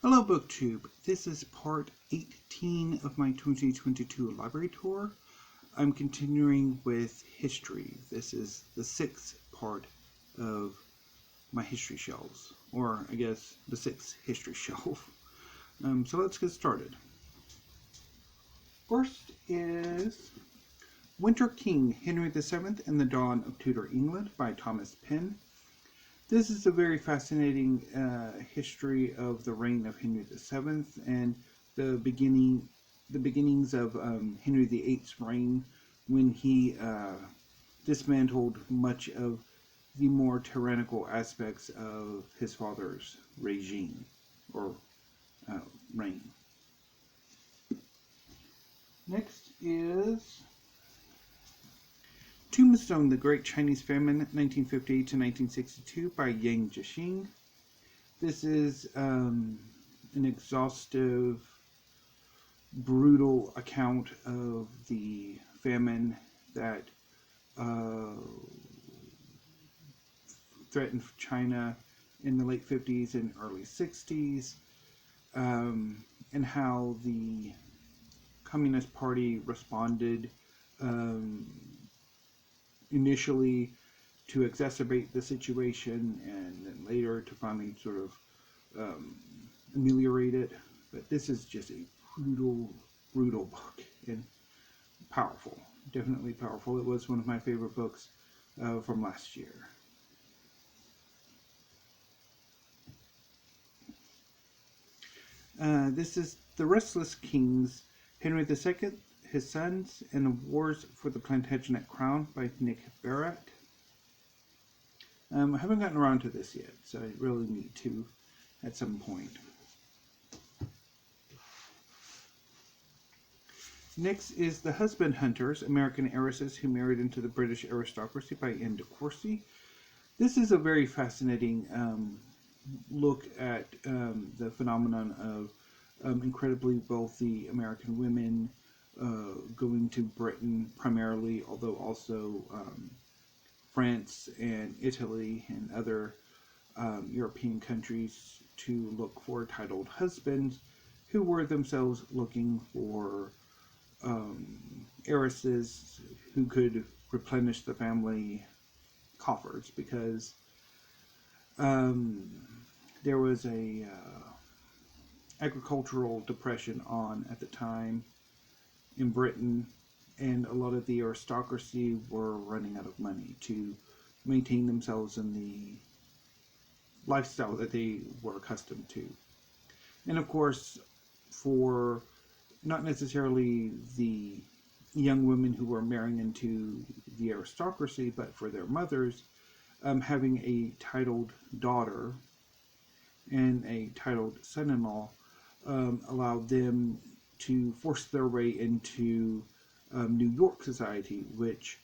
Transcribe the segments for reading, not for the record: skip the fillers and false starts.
Hello BookTube, this is part 18 of my 2022 library tour. I'm continuing with history. This is the 6th part of my history shelves, or I guess the 6th history shelf. So let's get started. First is Winter King, Henry VII and the Dawn of Tudor England by Thomas Penn. This is a very fascinating history of the reign of Henry VII and the beginnings of Henry VIII's reign, when he dismantled much of the more tyrannical aspects of his father's regime or reign. Next is Tombstone, The Great Chinese Famine, 1958 to 1962 by Yang Jixing. This is an exhaustive, brutal account of the famine that threatened China in the late 50s and early 60s, and how the Communist Party responded initially to exacerbate the situation, and then later to finally sort of ameliorate it. But this is just a brutal book, and powerful. Definitely powerful. It was one of my favorite books from last year. This is The Restless Kings, Henry II, His Sons, and the Wars for the Plantagenet Crown by Nick Barrett. I haven't gotten around to this yet, so I really need to at some point. Next is The Husband Hunters, American Heiresses Who Married into the British Aristocracy by Anne de Courcy. This is a very fascinating look at the phenomenon of incredibly wealthy American women going to Britain primarily, although also France and Italy and other European countries, to look for titled husbands who were themselves looking for heiresses who could replenish the family coffers, because there was a agricultural depression on at the time in Britain, and a lot of the aristocracy were running out of money to maintain themselves in the lifestyle that they were accustomed to. And of course, for not necessarily the young women who were marrying into the aristocracy, but for their mothers, having a titled daughter and a titled son-in-law allowed them to force their way into New York society, which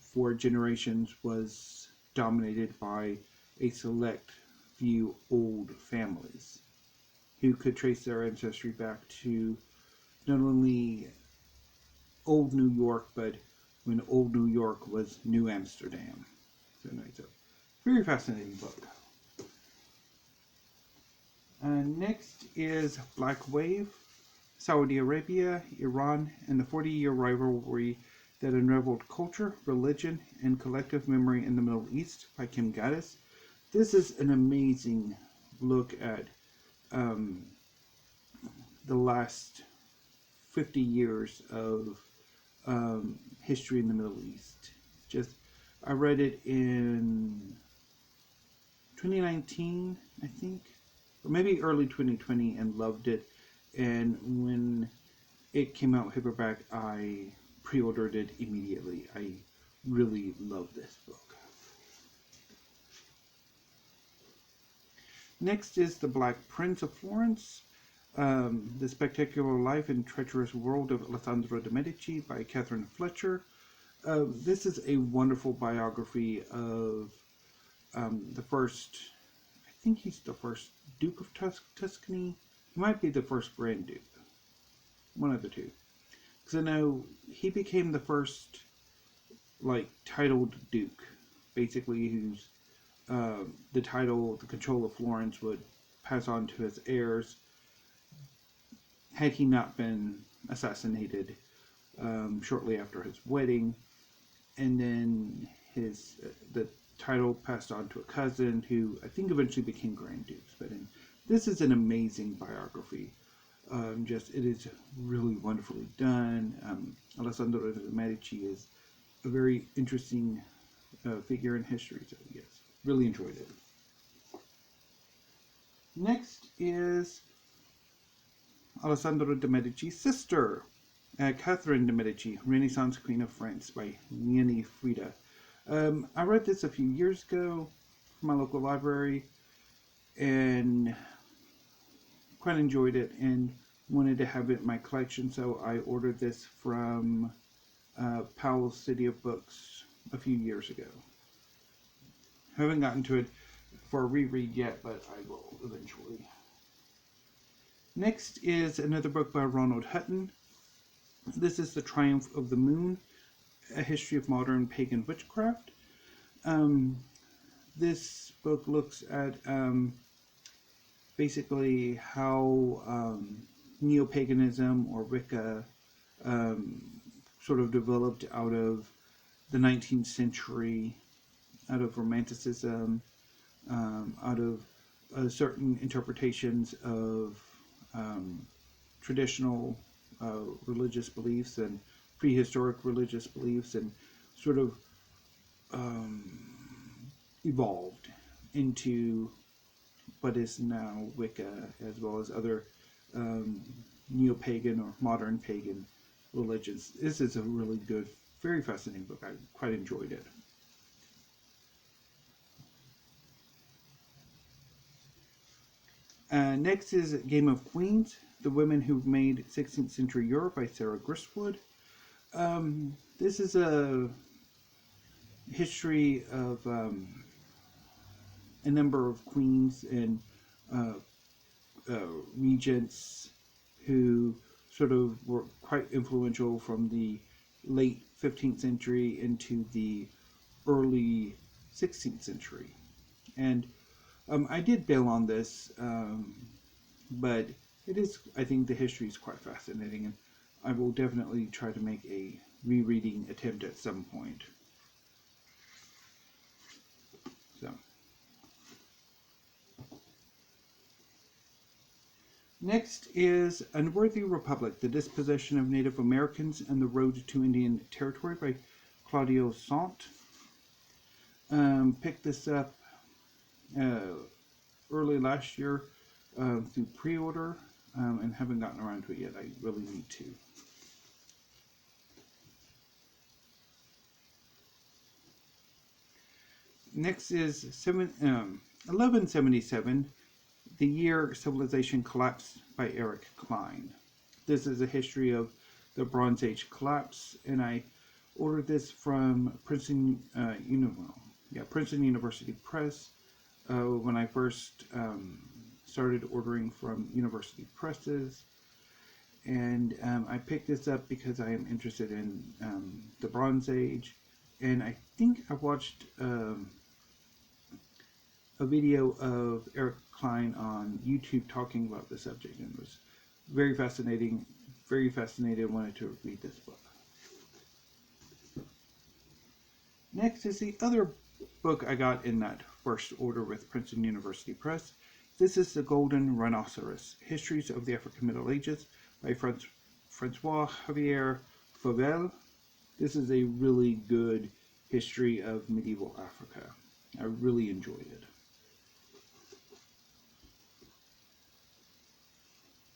for generations was dominated by a select few old families who could trace their ancestry back to not only old New York, but when old New York was New Amsterdam. So it's a very fascinating book. Next is Black Wave, Saudi Arabia, Iran, and the 40-year rivalry that unraveled culture, religion, and collective memory in the Middle East by Kim Gaddis. This is an amazing look at the last 50 years of history in the Middle East. I read it in 2019, I think, or maybe early 2020, and loved it. And when it came out paperback, I pre-ordered it immediately. I really love this book. Next is The Black Prince of Florence, The Spectacular Life and Treacherous World of Alessandro de' Medici by Catherine Fletcher. This is a wonderful biography of the first, I think he's the first Duke of Tuscany. He might be the first Grand Duke. One of the two. Because I know he became the first, titled Duke, basically, whose the control of Florence would pass on to his heirs had he not been assassinated shortly after his wedding, and then the title passed on to a cousin who I think eventually became Grand Dukes. But this is an amazing biography. It is really wonderfully done. Alessandro de' Medici is a very interesting figure in history, so yes, really enjoyed it. Next is Alessandro de' Medici's sister, Catherine de' Medici, Renaissance Queen of France by Niani Frida. I read this a few years ago from my local library and quite enjoyed it and wanted to have it in my collection, so I ordered this from Powell's City of Books a few years ago. Haven't gotten to it for a reread yet, but I will eventually. Next is another book by Ronald Hutton. This is The Triumph of the Moon, A History of Modern Pagan Witchcraft. This book looks at basically how neo-paganism or Wicca sort of developed out of the 19th century, out of Romanticism, out of certain interpretations of traditional religious beliefs and prehistoric religious beliefs, and sort of evolved into what is now Wicca, as well as other neo-pagan or modern pagan religions. This is a really good, very fascinating book. I quite enjoyed it. Next is Game of Queens, The Women Who Made 16th Century Europe by Sarah Gristwood. This is a history of a number of queens and regents who sort of were quite influential from the late 15th century into the early 16th century. And I did bail on this, but it is, I think the history is quite fascinating, and I will definitely try to make a rereading attempt at some point. So. Next is Unworthy Republic, The Dispossession of Native Americans and the Road to Indian Territory by Claudio Sant. Picked this up early last year through pre-order and haven't gotten around to it yet. I really need to. Next is 1177, The Year Civilization Collapsed by Eric Klein. This is a history of the Bronze Age collapse, and I ordered this from Princeton University Press when I first started ordering from university presses. And I picked this up because I am interested in the Bronze Age, and I think I watched a video of Eric Klein on YouTube talking about the subject, and it was very fascinating, very fascinated, wanted to read this book. Next is the other book I got in that first order with Princeton University Press. This is The Golden Rhinoceros, Histories of the African Middle Ages by Francois Javier Fauvel. This is a really good history of medieval Africa. I really enjoyed it.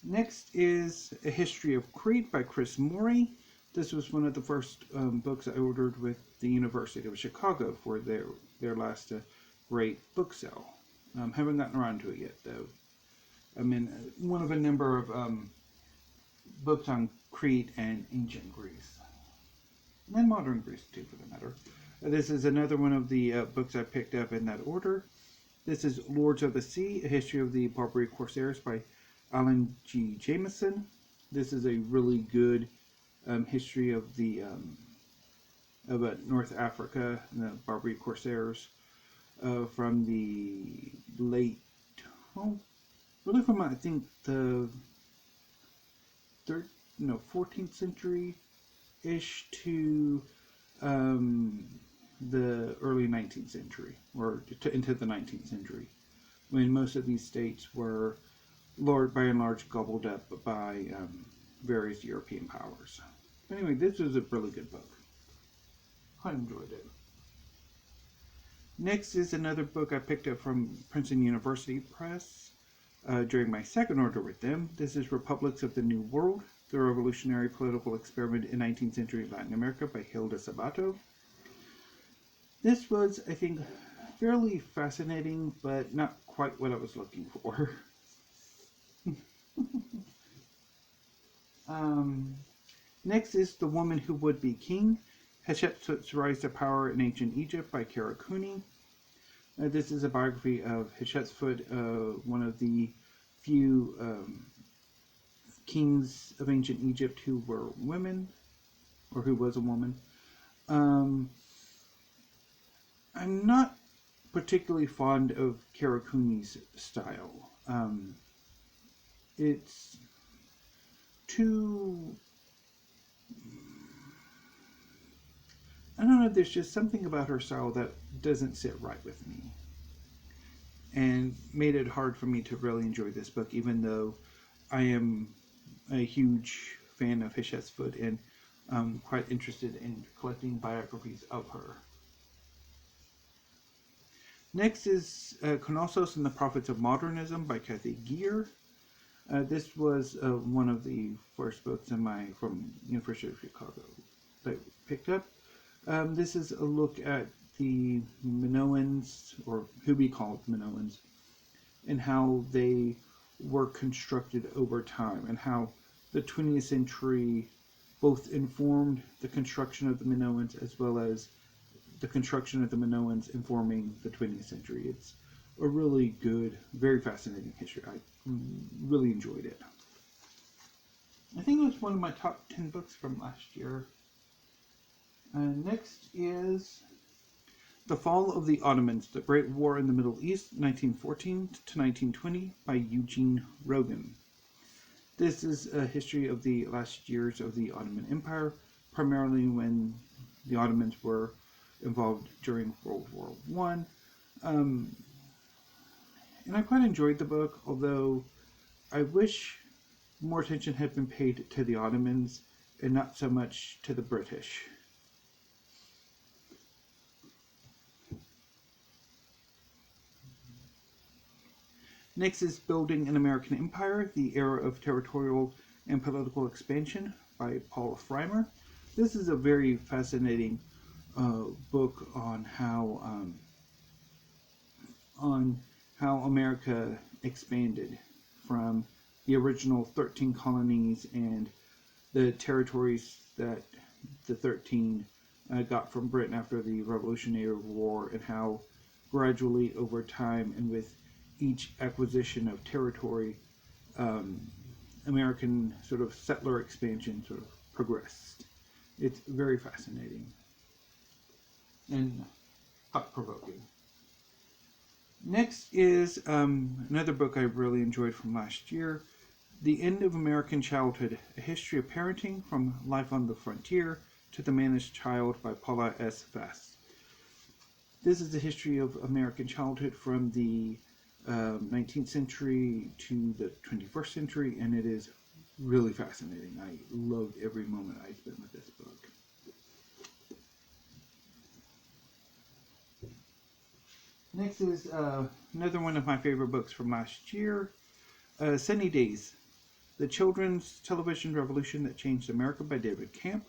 Next is A History of Crete by Chris Morey. This was one of the first books I ordered with the University of Chicago for their last great book sale. Haven't gotten around to it yet, though. I'm in one of a number of books on Crete and ancient Greece. And modern Greece, too, for the matter. This is another one of the books I picked up in that order. This is Lords of the Sea, A History of the Barbary Corsairs by Alan G. Jameson. This is a really good history of the North Africa and the Barbary Corsairs from the late really from I think the 14th century ish to the early 19th century, or into the 19th century, when most of these states were by and large gobbled up by various European powers. Anyway, this was a really good book. I enjoyed it. Next is another book I picked up from Princeton University Press during my second order with them. This is Republics of the New World, the Revolutionary Political Experiment in 19th Century Latin America by Hilda Sabato. This was, I think, fairly fascinating, but not quite what I was looking for. Next is The Woman Who Would Be King, Hatshepsut's Rise to Power in Ancient Egypt by Kara Cooney. This is a biography of Hatshepsut, one of the few kings of ancient Egypt who were women, or who was a woman. I'm not particularly fond of Kara Cooney's style. It's too... I don't know, there's just something about her style that doesn't sit right with me. And made it hard for me to really enjoy this book, even though I am a huge fan of Hatshepsut and quite interested in collecting biographies of her. Next is Connoisseurs and the Prophets of Modernism by Kathy Geer. This was one of the first books from University of Chicago that I picked up. This is a look at the Minoans, or who we call Minoans, and how they were constructed over time, and how the 20th century both informed the construction of the Minoans as well as the construction of the Minoans informing the 20th century. It's a really good, very fascinating history. I really enjoyed it. I think it was one of my top 10 books from last year. Next is The Fall of the Ottomans, The Great War in the Middle East, 1914 to 1920 by Eugene Rogan. This is a history of the last years of the Ottoman Empire, primarily when the Ottomans were involved during World War I. And I quite enjoyed the book, although I wish more attention had been paid to the Ottomans and not so much to the British. Next is Building an American Empire, The Era of Territorial and Political Expansion by Paul Freimer. This is a very fascinating book on how America expanded from the original 13 colonies and the territories that the 13 got from Britain after the Revolutionary War, and how gradually over time and with each acquisition of territory, American sort of settler expansion sort of progressed. It's very fascinating and thought-provoking. Next is another book I really enjoyed from last year, The End of American Childhood, A History of Parenting from Life on the Frontier to the Managed Child by Paula S. Vass. This is the history of American childhood from the 19th century to the 21st century, and it is really fascinating. I loved every moment I spent with this book. Next is another one of my favorite books from last year, Sunny Days, The Children's Television Revolution That Changed America by David Camp.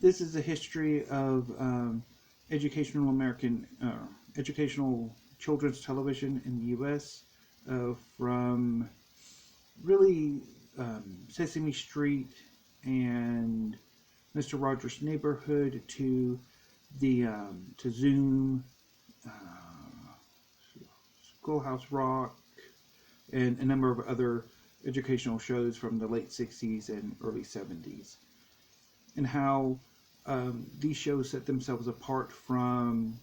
This is a history of educational children's television in the U.S. From really Sesame Street and Mr. Rogers' Neighborhood to to Zoom, Schoolhouse Rock, and a number of other educational shows from the late 60s and early 70s, and how these shows set themselves apart from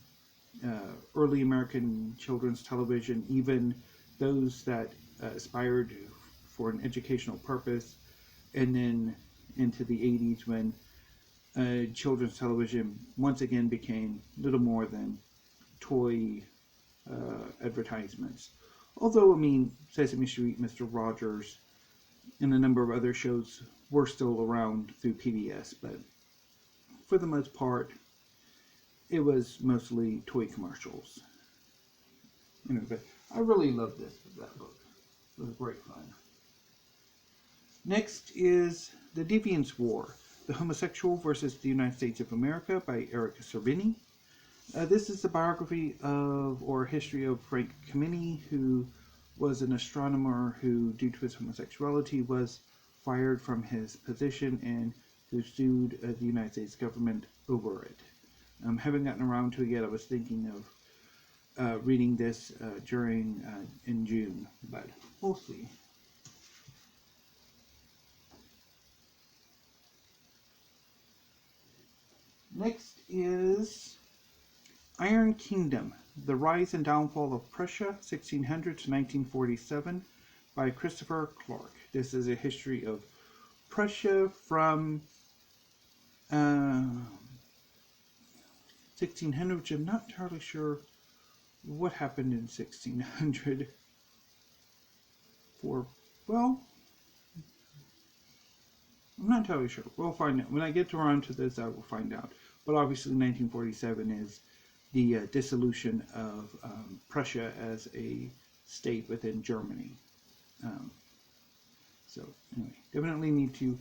early American children's television, even those that aspired for an educational purpose, and then into the 80s when children's television once again became little more than toy advertisements. Although, I mean, Sesame Street, Mr. Rogers, and a number of other shows were still around through PBS, but for the most part, it was mostly toy commercials. Anyway, but I really loved that book. It was great fun. Next is The Deviance War, The Homosexual versus the United States of America by Eric Cervini. This is the biography of, or history of, Frank Kameny, who was an astronomer who, due to his homosexuality, was fired from his position and who sued the United States government over it. Haven't gotten around to it yet. I was thinking of reading this in June, but we'll see. Next is Iron Kingdom, The Rise and Downfall of Prussia, 1600 to 1947, by Christopher Clark. This is a history of Prussia from 1600, which I'm not entirely sure what happened in 1600. I'm not entirely sure. We'll find out. When I get around to this, I will find out. But obviously 1947 is the dissolution of Prussia as a state within Germany. So anyway, definitely need to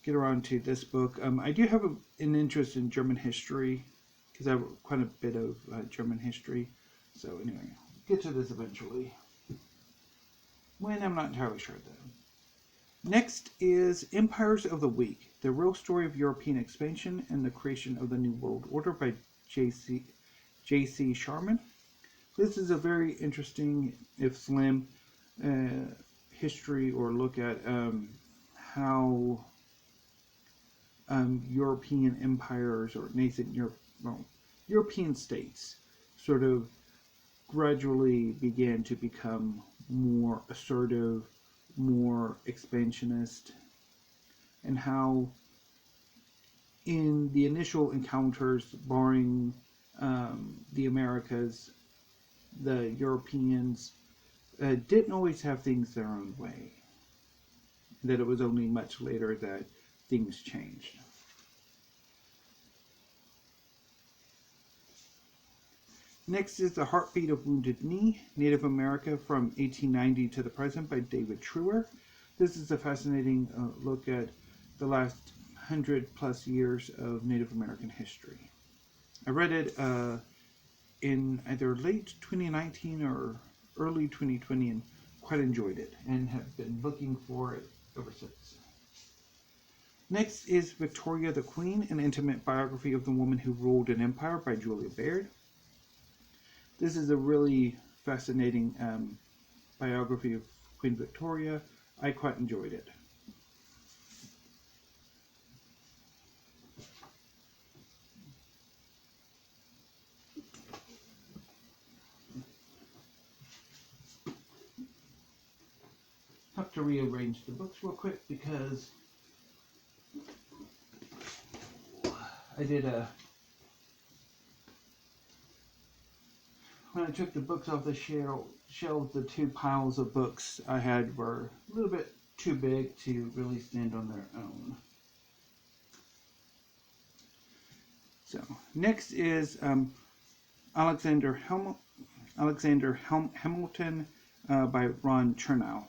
get around to this book. I do have an interest in German history, because I have quite a bit of German history. So anyway, get to this eventually. When, I'm not entirely sure though. Next is Empires of the Weak, The Real Story of European Expansion and the Creation of the New World Order by J.C. Sharman. This is a very interesting, if slim, history or look at how European empires or nascent European states sort of gradually began to become more assertive, more expansionist, and how in the initial encounters, barring the Americas, the Europeans didn't always have things their own way. That it was only much later that things changed. Next is The Heartbeat of Wounded Knee, Native America from 1890 to the present by David Truer. This is a fascinating look at the last 100+ years of Native American history. I read it in either late 2019 or early 2020 and quite enjoyed it and have been looking for it ever since. Next is Victoria the Queen, an intimate biography of the woman who ruled an empire by Julia Baird. This is a really fascinating biography of Queen Victoria. I quite enjoyed it. Have to rearrange the books real quick because I did when I took the books off the shelves, the two piles of books I had were a little bit too big to really stand on their own. So next is Alexander Hamilton by Ron Chernow.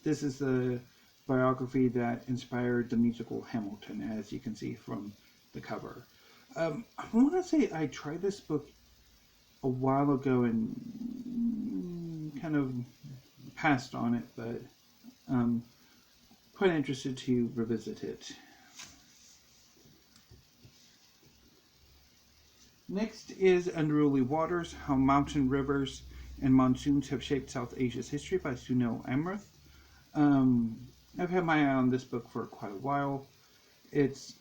This is the biography that inspired the musical Hamilton, as you can see from the cover. I want to say I tried this book a while ago and kind of passed on it, but quite interested to revisit it. Next is Unruly Waters, How Mountain Rivers and Monsoons Have Shaped South Asia's History by Sunil Amrath. I've had my eye on this book for quite a while. It's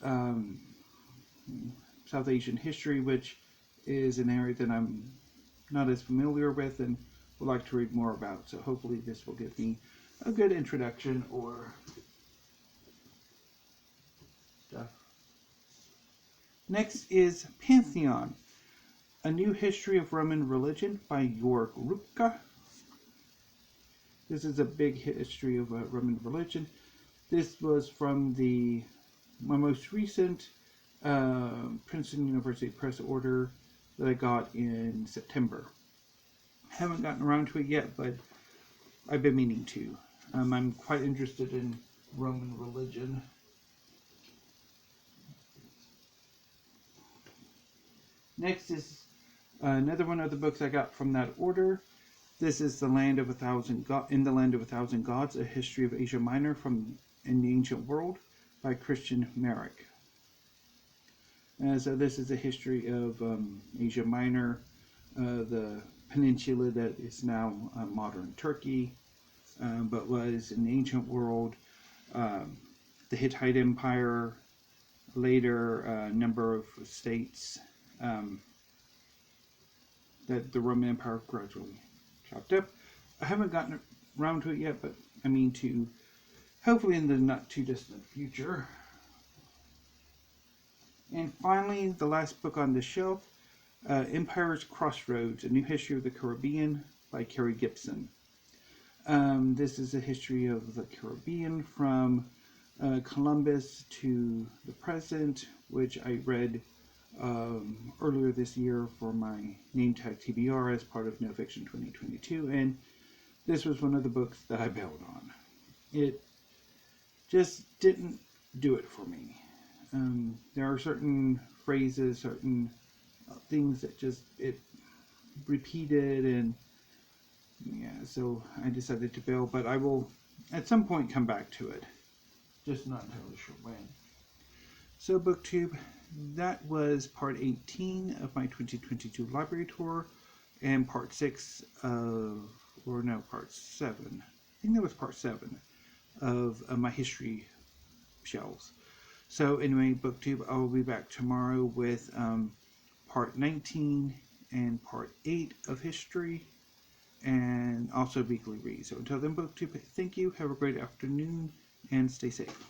South Asian history, which is an area that I'm not as familiar with, and would like to read more about. So hopefully this will give me a good introduction or stuff. Next is Pantheon, A New History of Roman Religion by Jörg Rupka. This is a big history of Roman religion. This was from my most recent Princeton University Press order that I got in September. Haven't gotten around to it yet, but I've been meaning to. I'm quite interested in Roman religion. Next is another one of the books I got from that order. This is In the Land of a Thousand Gods, A History of Asia Minor in the Ancient World by Christian Merrick. So this is a history of Asia Minor, the peninsula that is now modern Turkey, but was in the ancient world, the Hittite Empire, later a number of states that the Roman Empire gradually chopped up. I haven't gotten around to it yet, but I mean to, hopefully in the not too distant future. And finally, the last book on the shelf, Empire's Crossroads, A New History of the Caribbean by Carrie Gibson. This is a history of the Caribbean from Columbus to the present, which I read earlier this year for my name tag TBR as part of No Fiction 2022, and this was one of the books that I bailed on. It just didn't do it for me. There are certain phrases, certain things that it repeated, and yeah, so I decided to bail, but I will at some point come back to it. Just not entirely sure when. So BookTube, that was part 18 of my 2022 library tour, and part 6 of, or no, part 7. I think that was part 7 of my history shelves. So anyway, BookTube, I will be back tomorrow with part 19 and part 8 of history, and also weekly reads. So until then, BookTube, thank you, have a great afternoon, and stay safe.